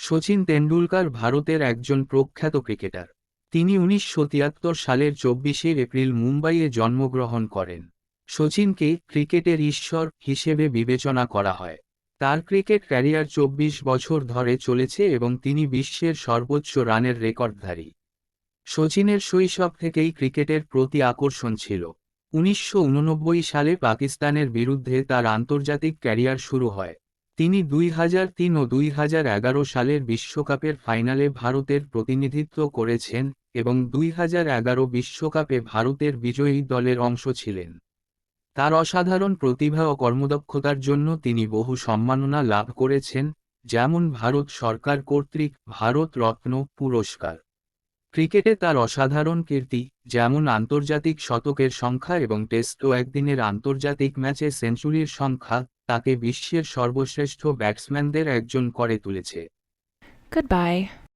শচীন তেন্ডুলকর ভারতের একজন প্রখ্যাত ক্রিকেটার। তিনি ১৯৭৩ সালের ২৪শে এপ্রিল মুম্বাইয়ে জন্মগ্রহণ করেন। শচীনকে ক্রিকেটের ঈশ্বর হিসেবে বিবেচনা করা হয়। তার ক্রিকেট ক্যারিয়ার ২৪ বছর ধরে চলেছে এবং তিনি বিশ্বের সর্বোচ্চ রানের রেকর্ডধারী। শচীনের শৈশব থেকেই ক্রিকেটের প্রতি আকর্ষণ ছিল। ১৯৮৯ সালে পাকিস্তানের বিরুদ্ধে তার আন্তর্জাতিক ক্যারিয়ার শুরু হয়। তিনি ২০০৩ ও ২০১১ সালের বিশ্বকাপের ফাইনালে ভারতের প্রতিনিধিত্ব করেছেন এবং ২০১১ বিশ্বকাপে ভারতের বিজয়ী দলের অংশ ছিলেন। তার অসাধারণ প্রতিভা ও কর্মদক্ষতার জন্য তিনি বহু সম্মাননা লাভ করেছেন, যেমন ভারত সরকার কর্তৃক ভারত রত্ন পুরস্কার। ক্রিকেটে তার অসাধারণ কীর্তি, যেমন আন্তর্জাতিক শতকের সংখ্যা এবং টেস্ট ও একদিনের আন্তর্জাতিক ম্যাচে সেঞ্চুরির সংখ্যা, তাকে বিশ্বের সর্বশ্রেষ্ঠ ব্যাটসম্যানদের একজন করে তুলেছে। Goodbye.